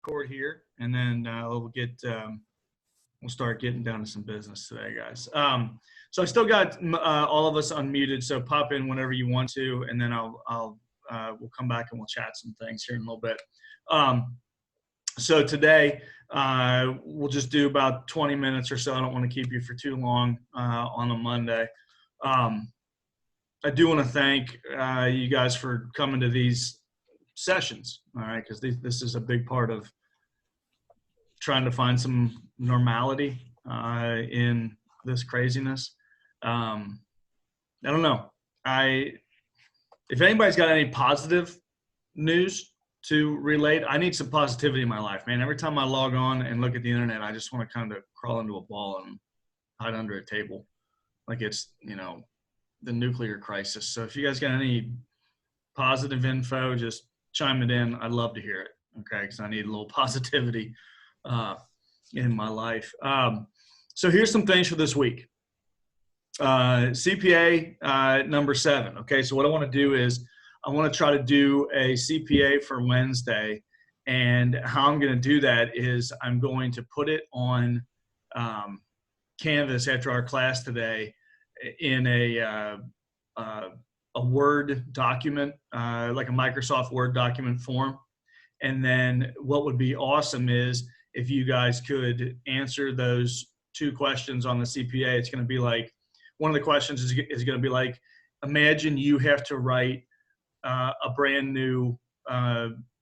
record here, and then we'll start getting down to some business today, guys. So I still got all of us unmuted, so pop in whenever you want to, and then we'll come back and we'll chat some things here in a little bit. So today we'll just do about 20 minutes or so. I don't want to keep you for too long on a Monday. I do want to thank you guys for coming to these sessions, all right, because this is a big part of trying to find some normality in this craziness. I don't know. If anybody's got any positive news to relate, I need some positivity in my life, man. Every time I log on and look at the internet, I just want to kind of crawl into a ball and hide under a table like it's, the nuclear crisis. So if you guys got any positive info, just chime it in. I'd love to hear it, okay, because I need a little positivity in my life. So here's some things for this week. CPA number 7, okay? So what I want to do is I want to try to do a CPA for Wednesday, and how I'm going to do that is I'm going to put it on Canvas after our class today in a Word document, like a Microsoft Word document form. And then what would be awesome is if you guys could answer those 2 questions on the CPA. It's going to be like, one of the questions is going to be like, imagine you have to write a brand new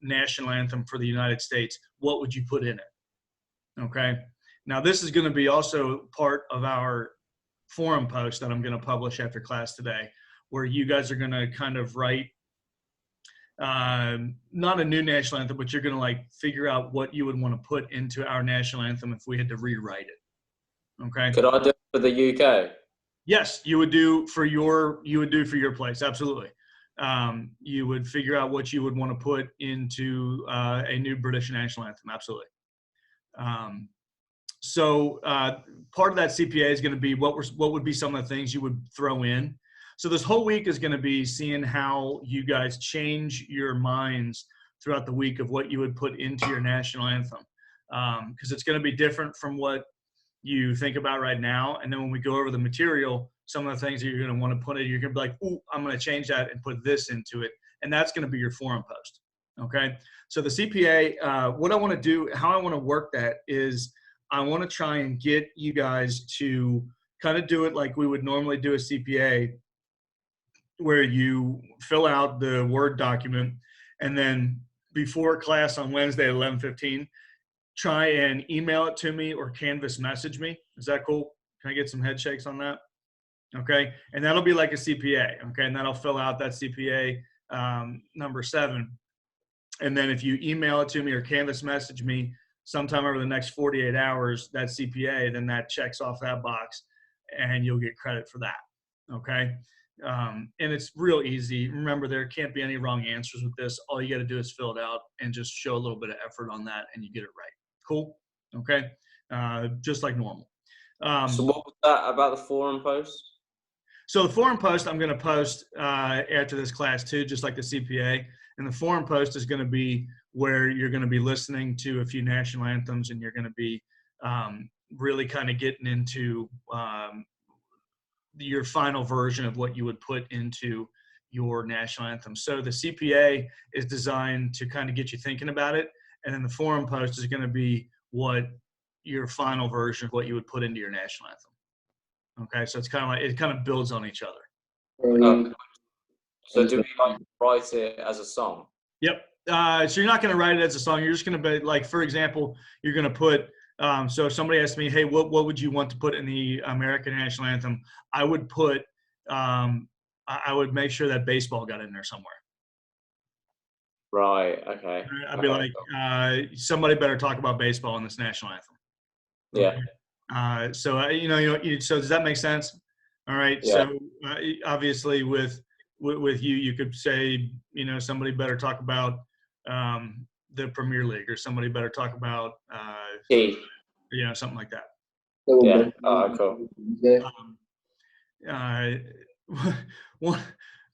national anthem for the United States. What would you put in it? Okay. Now this is going to be also part of our forum post that I'm going to publish after class today, where you guys are going to kind of write not a new national anthem, but you're going to figure out what you would want to put into our national anthem if we had to rewrite it. Okay. Could I do it for the UK? Yes, you would do for your place. Absolutely. You would figure out what you would want to put into a new British national anthem. Absolutely. So part of that CPA is going to be what would be some of the things you would throw in. So this whole week is going to be seeing how you guys change your minds throughout the week of what you would put into your national anthem, because it's going to be different from what you think about right now. And then when we go over the material, some of the things that you're going to want to put in, you're going to be like, ooh, I'm going to change that and put this into it. And that's going to be your forum post. Okay. So the CPA, what I want to do, how I want to work that is I want to try and get you guys to kind of do it like we would normally do a CPA, where you fill out the Word document, and then before class on Wednesday at 11:15, try and email it to me or Canvas message me. Is that cool? Can I get some head shakes on that? Okay. And that'll be like a CPA. Okay. And that'll fill out that CPA number 7. And then if you email it to me or Canvas message me sometime over the next 48 hours, that CPA, then that checks off that box and you'll get credit for that. Okay. And it's real easy. Remember, there can't be any wrong answers with this. All you got to do is fill it out and just show a little bit of effort on that and you get it right. Cool. Okay. Just like normal. So what was that about the forum post? So the forum post I'm going to post after this class too, just like the CPA. And the forum post is going to be where you're going to be listening to a few national anthems, and you're going to be really kind of getting into your final version of what you would put into your national anthem. So the CPA is designed to kind of get you thinking about it. And then the forum post is going to be what your final version of what you would put into your national anthem. Okay. So it's kind of like, it kind of builds on each other. So do we write it as a song? Yep. So you're not going to write it as a song. You're just going to be like, for example, you're going to put, so if somebody asked me, hey, what would you want to put in the American national anthem? I would put, I would make sure that baseball got in there somewhere. Right. Okay. I'd be like, somebody better talk about baseball in this national anthem. Yeah. So so does that make sense? All right. Yeah. So obviously with you could say, somebody better talk about the Premier League, or somebody better talk about something like that. Yeah. Oh, cool.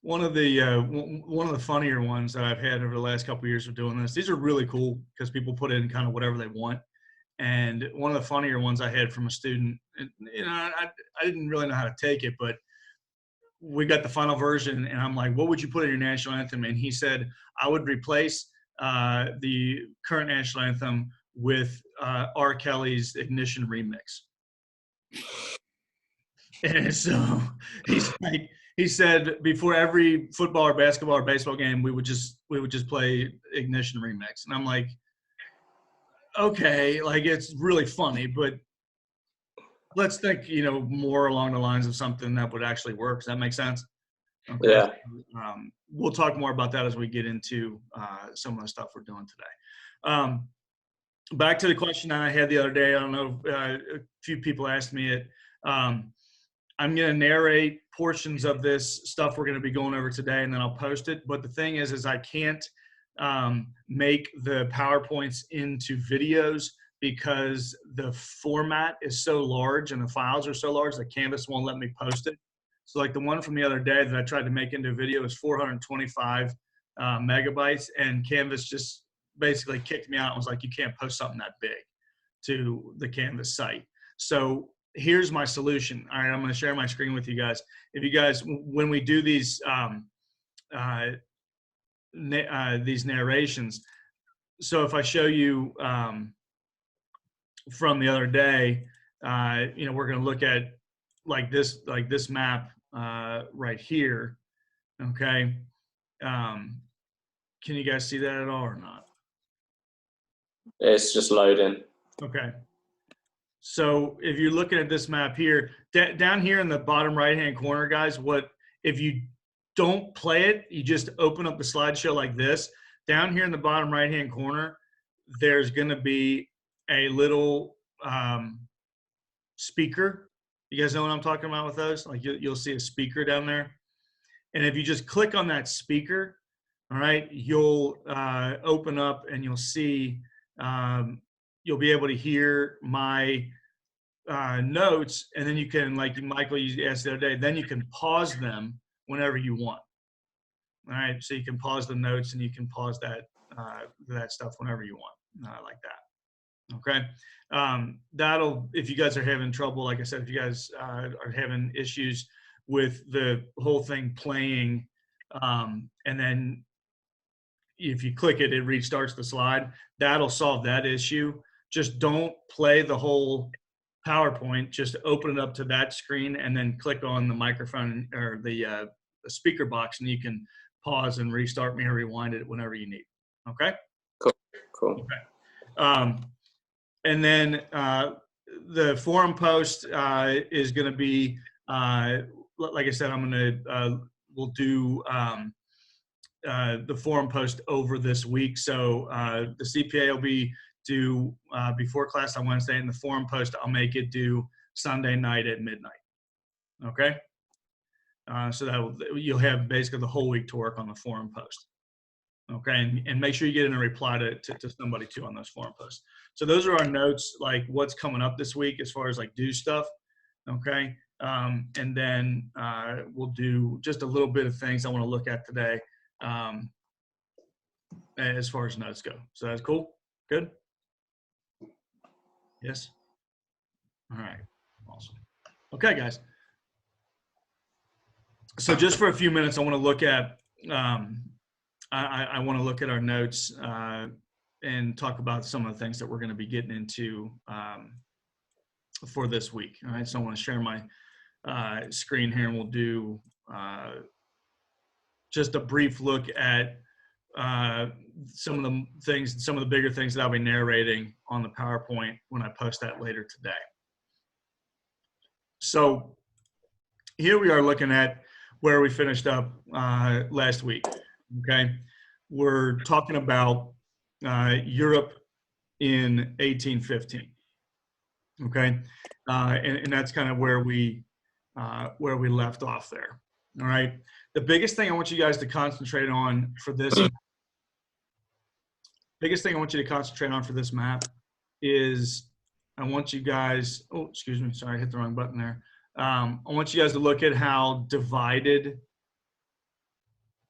one of the funnier ones that I've had over the last couple of years of doing this. These are really cool because people put in kind of whatever they want. And one of the funnier ones I had from a student, and, I didn't really know how to take it, but we got the final version, and I'm like, what would you put in your national anthem? And he said, I would replace the current national anthem with R. Kelly's Ignition remix. And so he said before every football or basketball or baseball game, we would just play Ignition remix. And I'm like, okay, like it's really funny, but let's think, more along the lines of something that would actually work. Does that make sense? Okay. Yeah. We'll talk more about that as we get into some of the stuff we're doing today. Back to the question I had the other day. I don't know, a few people asked me it. I'm going to narrate portions of this stuff we're going to be going over today, and then I'll post it. But the thing is I can't make the PowerPoints into videos because the format is so large and the files are so large that Canvas won't let me post it. So like the one from the other day that I tried to make into a video is 425 megabytes, and Canvas just basically kicked me out and was like, you can't post something that big to the Canvas site. So here's my solution. All right, I'm going to share my screen with you guys. If you guys, when we do these narrations, so if I show you from the other day, we're going to look at like this map right here. Okay. Can you guys see that at all or not? It's just loading. Okay. So if you're looking at this map here, down here in the bottom right-hand corner, guys, if you don't play it, you just open up the slideshow like this. Down here in the bottom right-hand corner, there's going to be a little speaker. You guys know what I'm talking about with those? Like you'll see a speaker down there. And if you just click on that speaker, all right, you'll open up and you'll see, you'll be able to hear my notes, and then you can, like Michael you asked the other day, then you can pause them whenever you want. All right, so you can pause the notes and you can pause that stuff whenever you want, like that. Okay, that'll, if you guys are having trouble, like I said, if you guys are having issues with the whole thing playing, and then if you click it, it restarts the slide, that'll solve that issue. Just don't play the whole PowerPoint, just open it up to that screen and then click on the microphone or the speaker box, and you can pause and restart me or rewind it whenever you need. Okay? Cool. Okay. And then the forum post is going to be, like I said, we'll do the forum post over this week. So the CPA will be due before class on Wednesday, and the forum post I'll make it due Sunday night at midnight. Okay, so you'll have basically the whole week to work on the forum post. Okay, and make sure you get in a reply to somebody too on those forum posts. So those are our notes, like what's coming up this week as far as like do stuff. Okay, and then we'll do just a little bit of things I want to look at today as far as notes go. So that's cool. Good. Yes. All right. Awesome. Okay, guys. So just for a few minutes, I want to look at I want to look at our notes and talk about some of the things that we're going to be getting into for this week. All right. So I want to share my screen here, and we'll do just a brief look at some of the bigger things that I'll be narrating on the PowerPoint when I post that later today. So here we are looking at where we finished up last week. Okay, we're talking about Europe in 1815. Okay, and that's kind of where we left off there. All right, the biggest thing I want you guys to concentrate on for this. Biggest thing I want you to concentrate on for this map is I want you guys, oh, excuse me, sorry, I hit the wrong button there. I want you guys to look at how divided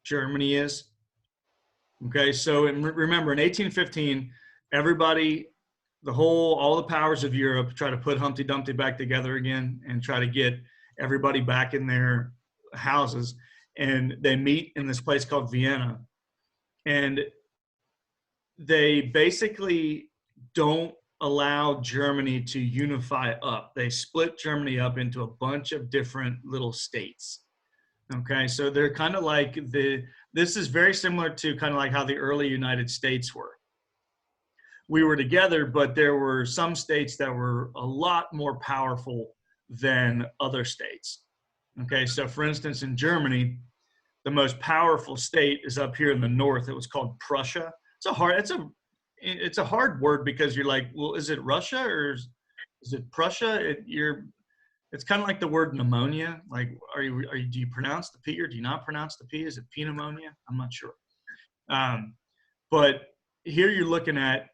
Germany is. Okay, so remember in 1815, everybody, all the powers of Europe try to put Humpty Dumpty back together again and try to get everybody back in their houses. And they meet in this place called Vienna. And they basically don't allow Germany to unify up. They split Germany up into a bunch of different little states. Okay, so they're kind of like this is very similar to kind of like how the early United States were. We were together, but there were some states that were a lot more powerful than other states. Okay, so for instance, in Germany, the most powerful state is up here in the north. It was called Prussia. It's a hard word because you're like, well, is it Russia or is it Prussia? It's kind of like the word pneumonia. Like, do you pronounce the P or do you not pronounce the P? Is it pneumonia? I'm not sure. But here you're looking at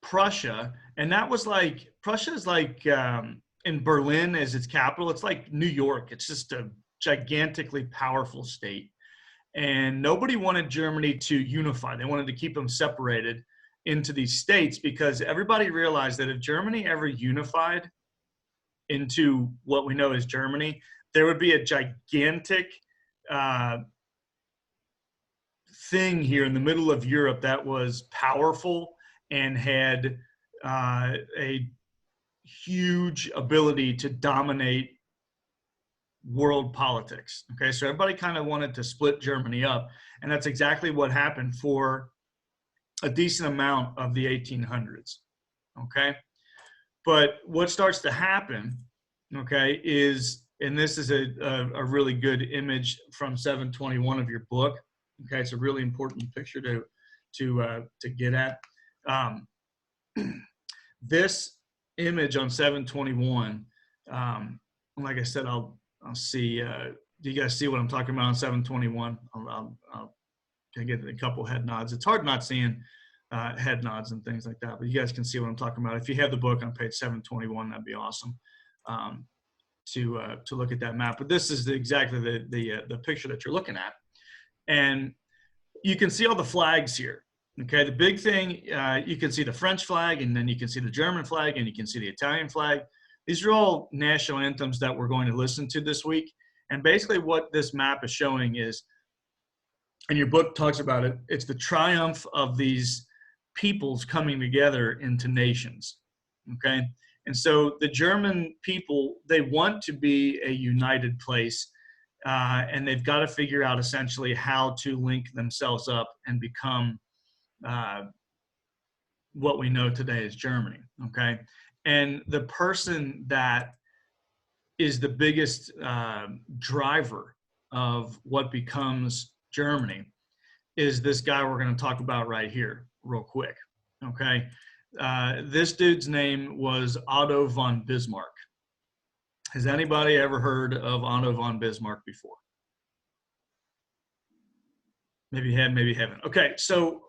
Prussia, and that was like, Prussia is like in Berlin as its capital. It's like New York. It's just a gigantically powerful state. And nobody wanted Germany to unify. They wanted to keep them separated into these states because everybody realized that if Germany ever unified into what we know as Germany, there would be a gigantic thing here in the middle of Europe that was powerful and had a huge ability to dominate world politics. Okay, so everybody kind of wanted to split Germany up, and that's exactly what happened for a decent amount of the 1800s. Okay, but what starts to happen, okay, is, and this is a really good image from 721 of your book. Okay, it's a really important picture to get at. This image on 721, like I said, I'll see. Do you guys see what I'm talking about on 721? I'll get a couple head nods. It's hard not seeing head nods and things like that, but you guys can see what I'm talking about. If you have the book on page 721, that'd be awesome to look at that map. But this is exactly the picture that you're looking at, and you can see all the flags here. Okay, the big thing, you can see the French flag, and then you can see the German flag, and you can see the Italian flag. These are all national anthems that we're going to listen to this week. And basically what this map is showing is, and your book talks about it, it's the triumph of these peoples coming together into nations, okay? And so the German people, they want to be a united place, and they've got to figure out essentially how to link themselves up and become what we know today as Germany, okay? And the person that is the biggest driver of what becomes Germany is this guy we're going to talk about right here real quick, okay? This dude's name was Otto von Bismarck. Has anybody ever heard of Otto von Bismarck before? Maybe you have, maybe you haven't. Okay, so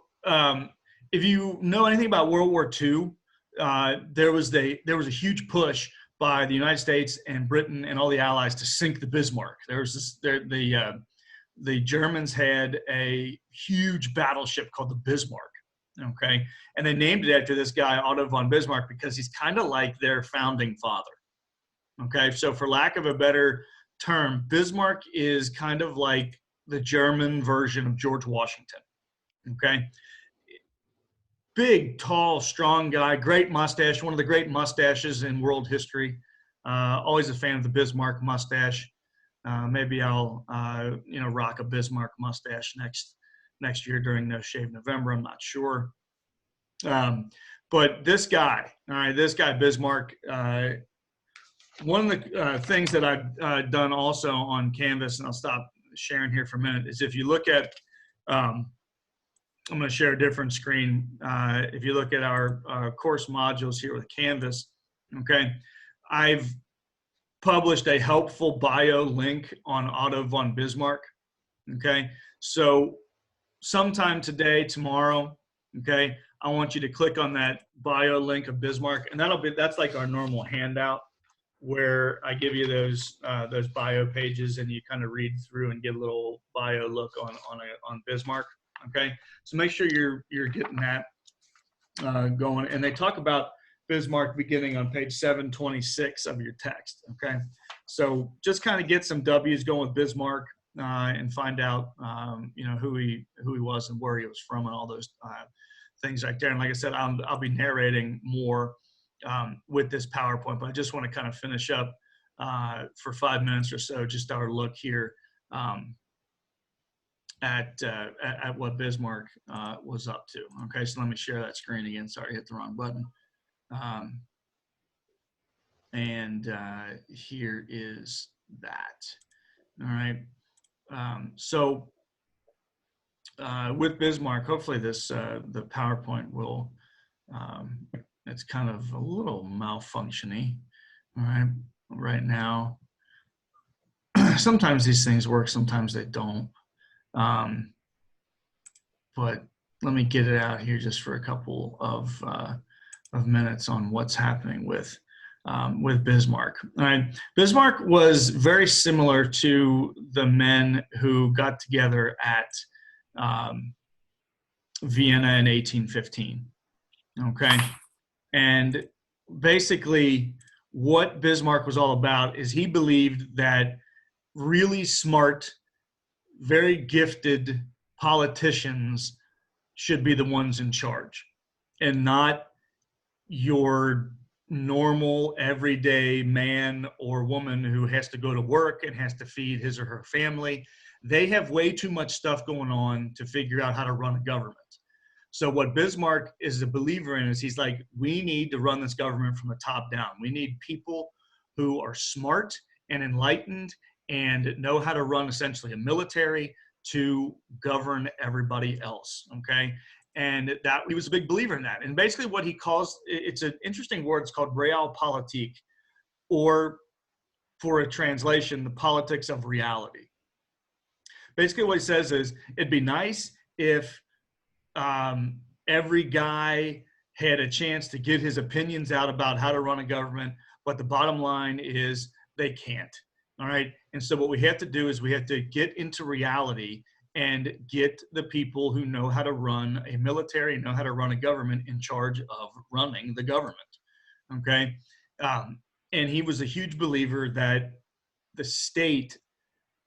if you know anything about World War II, there was a huge push by the United States and Britain and all the allies to sink the Bismarck. There was this, the Germans had a huge battleship called the Bismarck, okay? And they named it after this guy, Otto von Bismarck, because he's kind of like their founding father, okay? So for lack of a better term, Bismarck is kind of like the German version of George Washington, okay? Big, tall, strong guy, great mustache, one of the great mustaches in world history. Always a fan of the Bismarck mustache. Maybe I'll, rock a Bismarck mustache next year during No Shave November. I'm not sure. But this guy, all right, this guy Bismarck. One of the things that I've done also on Canvas, and I'll stop sharing here for a minute, is if you look at I'm going to share a different screen. If you look at our course modules here with Canvas, okay, I've published a helpful bio link on Otto von Bismarck, okay? So sometime today, tomorrow, okay, I want you to click on that bio link of Bismarck, and that's like our normal handout, where I give you those bio pages, and you kind of read through and get a little bio look on Bismarck. Okay, so make sure you're getting that going. And they talk about Bismarck beginning on page 726 of your text. Okay, so just kind of get some W's going with Bismarck and find out who he was and where he was from and all those things right there. And like I said, I'll be narrating more with this PowerPoint, but I just want to kind of finish up for 5 minutes or so, just our look here at what Bismarck was up to. Okay, so let me share that screen again. Sorry, I hit the wrong button. And here is that. All right. So with Bismarck, hopefully the PowerPoint will, it's kind of a little malfunctioning. All right, right now. Sometimes these things work, sometimes they don't. But let me get it out here just for a couple of minutes on what's happening with Bismarck. All right. Bismarck was very similar to the men who got together at Vienna in 1815. Okay, and basically what Bismarck was all about is he believed that really smart, very gifted politicians should be the ones in charge, and not your normal everyday man or woman who has to go to work and has to feed his or her family. They have way too much stuff going on to figure out how to run a government. So what Bismarck is a believer in is he's like, we need to run this government from the top down. We need people who are smart and enlightened and know how to run essentially a military to govern everybody else, okay? And that he was a big believer in that. And basically what he calls, it's an interesting word, it's called realpolitik, or for a translation, the politics of reality. Basically what he says is, it'd be nice if every guy had a chance to get his opinions out about how to run a government, but the bottom line is they can't. All right. And so what we have to do is we have to get into reality and get the people who know how to run a military, know how to run a government in charge of running the government. Okay. And he was a huge believer that the state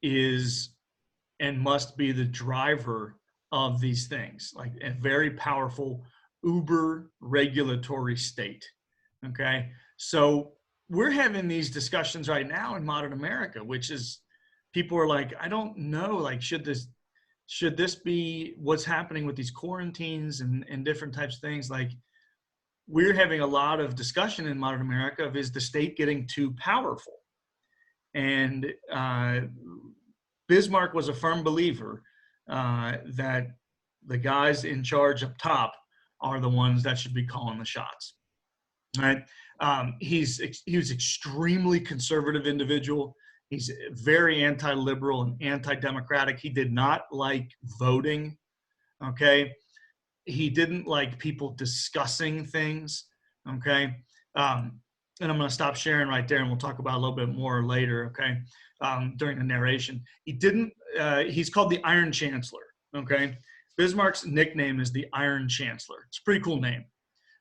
is and must be the driver of these things, like a very powerful uber regulatory state. Okay, so we're having these discussions right now in modern America, which is, people are like, I don't know, like, should this be what's happening with these quarantines and different types of things? Like, we're having a lot of discussion in modern America of, is the state getting too powerful? And Bismarck was a firm believer that the guys in charge up top are the ones that should be calling the shots. Right? He was extremely conservative individual. He's very anti-liberal and anti-democratic. He did not like voting. Okay, he didn't like people discussing things. Okay, and I'm going to stop sharing right there, and we'll talk about it a little bit more later. Okay, during the narration, he's called the Iron Chancellor. Okay, Bismarck's nickname is the Iron Chancellor. It's a pretty cool name.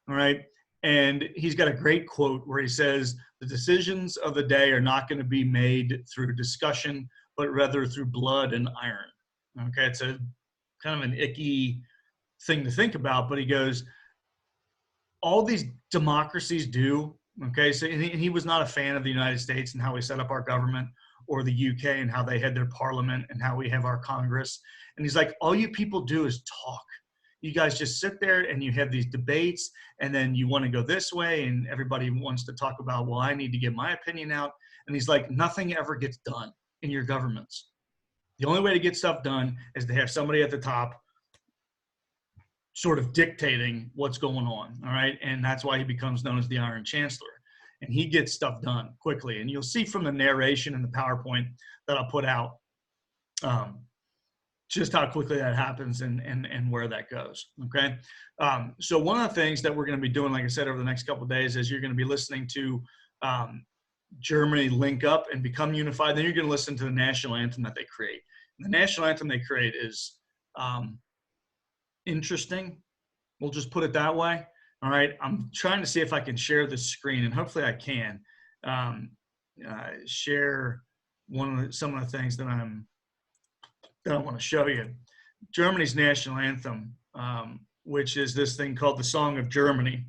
All right. And he's got a great quote where he says, the decisions of the day are not going to be made through discussion, but rather through blood and iron. Okay. It's a kind of an icky thing to think about, but he goes, all these democracies do. Okay. So, and he was not a fan of the United States and how we set up our government, or the UK and how they had their parliament and how we have our Congress. And he's like, all you people do is talk. You guys just sit there and you have these debates, and then you want to go this way, and everybody wants to talk about, well, I need to get my opinion out. And he's like, nothing ever gets done in your governments. The only way to get stuff done is to have somebody at the top sort of dictating what's going on. All right. And that's why he becomes known as the Iron Chancellor. And he gets stuff done quickly. And you'll see from the narration and the PowerPoint that I'll put out just how quickly that happens and where that goes. Okay. So one of the things that we're going to be doing, like I said, over the next couple of days, is you're going to be listening to Germany link up and become unified. Then you're going to listen to the national anthem that they create. The national anthem they create is interesting. We'll just put it that way. All right. I'm trying to see if I can share the screen, and hopefully I can share some of the things that I want to show you. Germany's national anthem, which is this thing called the Song of Germany.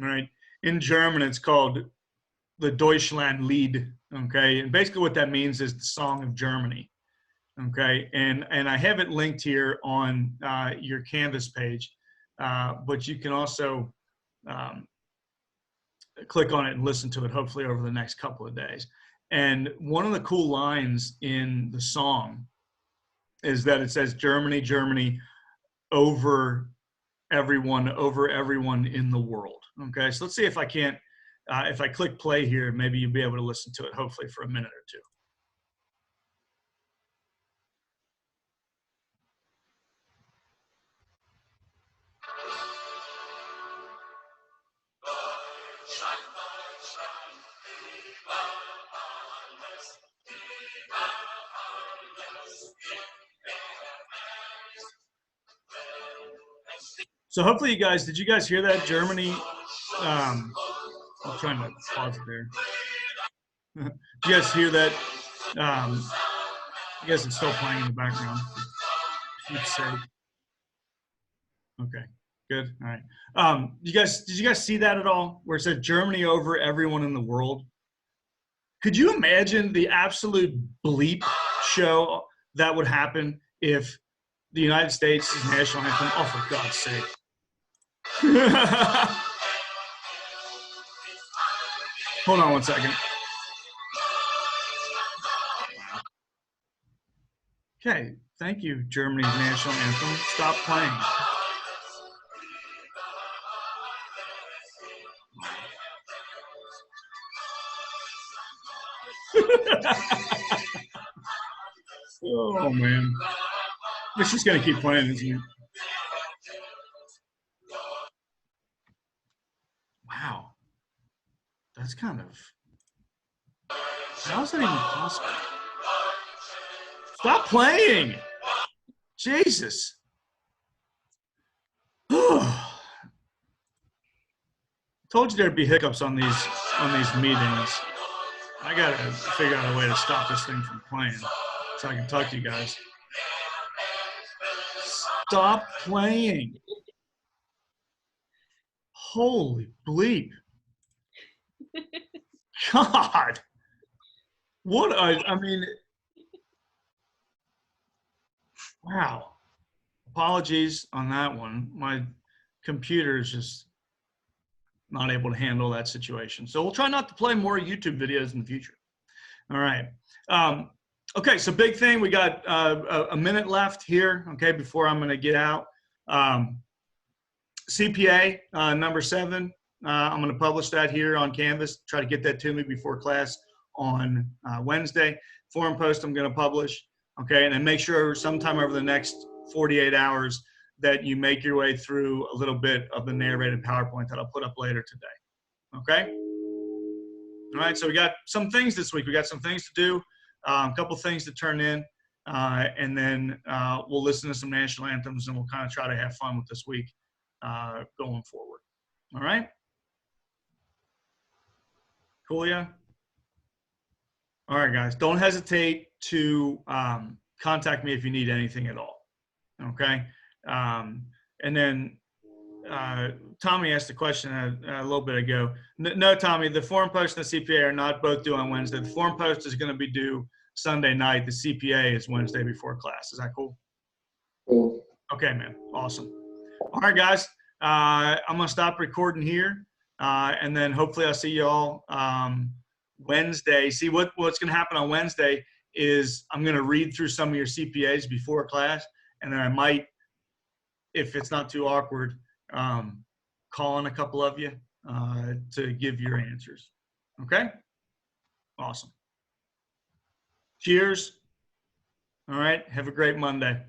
All right. In German, it's called the Deutschlandlied. Okay. And basically what that means is the Song of Germany. Okay. And I have it linked here on your Canvas page, but you can also click on it and listen to it, hopefully over the next couple of days. And one of the cool lines in the song is that it says, Germany, Germany, over everyone in the world. Okay, so let's see if I can't, if I click play here, maybe you'll be able to listen to it, hopefully for a minute or two. So hopefully you guys, did you guys hear that? Germany, I'm trying to pause it there. Did you guys hear that? I guess it's still playing in the background. Keep safe. Okay, good. All right. Did you guys see that at all? Where it said Germany over everyone in the world? Could you imagine the absolute bleep show that would happen if the United States' national anthem? Oh, for God's sake! Hold on one second. Okay, thank you, Germany's national anthem. Stop playing. Oh, man. It's just going to keep playing, isn't it? Wow. That's kind of... How is that even possible? Stop playing! Jesus. Told you there'd be hiccups on these meetings. I gotta figure out a way to stop this thing from playing so I can talk to you guys. Stop playing. Holy bleep. God. What I mean, wow. Apologies on that one. My computer is just not able to handle that situation. So we'll try not to play more YouTube videos in the future. All right. Okay, so big thing. We got a minute left here, okay, before I'm going to get out. CPA number 7. I'm going to publish that here on Canvas. Try to get that to me before class on Wednesday. Forum post I'm going to publish, okay, and then make sure sometime over the next 48 hours that you make your way through a little bit of the narrated PowerPoint that I'll put up later today, okay? All right, so we got some things this week. We got some things to do, a couple things to turn in, and then we'll listen to some national anthems, and we'll kind of try to have fun with this week going forward. All right? Cool, yeah? All right, guys. Don't hesitate to contact me if you need anything at all, okay? And then Tommy asked a question a little bit ago. No, Tommy, the forum post and the CPA are not both due on Wednesday. The forum post is going to be due Sunday night. The CPA is Wednesday before class. Is that cool? Cool. Okay, man. Awesome. All right, guys. I'm going to stop recording here, and then hopefully I'll see you all Wednesday. See, what's going to happen on Wednesday is I'm going to read through some of your CPAs before class, and then I might, if it's not too awkward, call on a couple of you to give your answers. Okay? Awesome. Cheers. All right. Have a great Monday.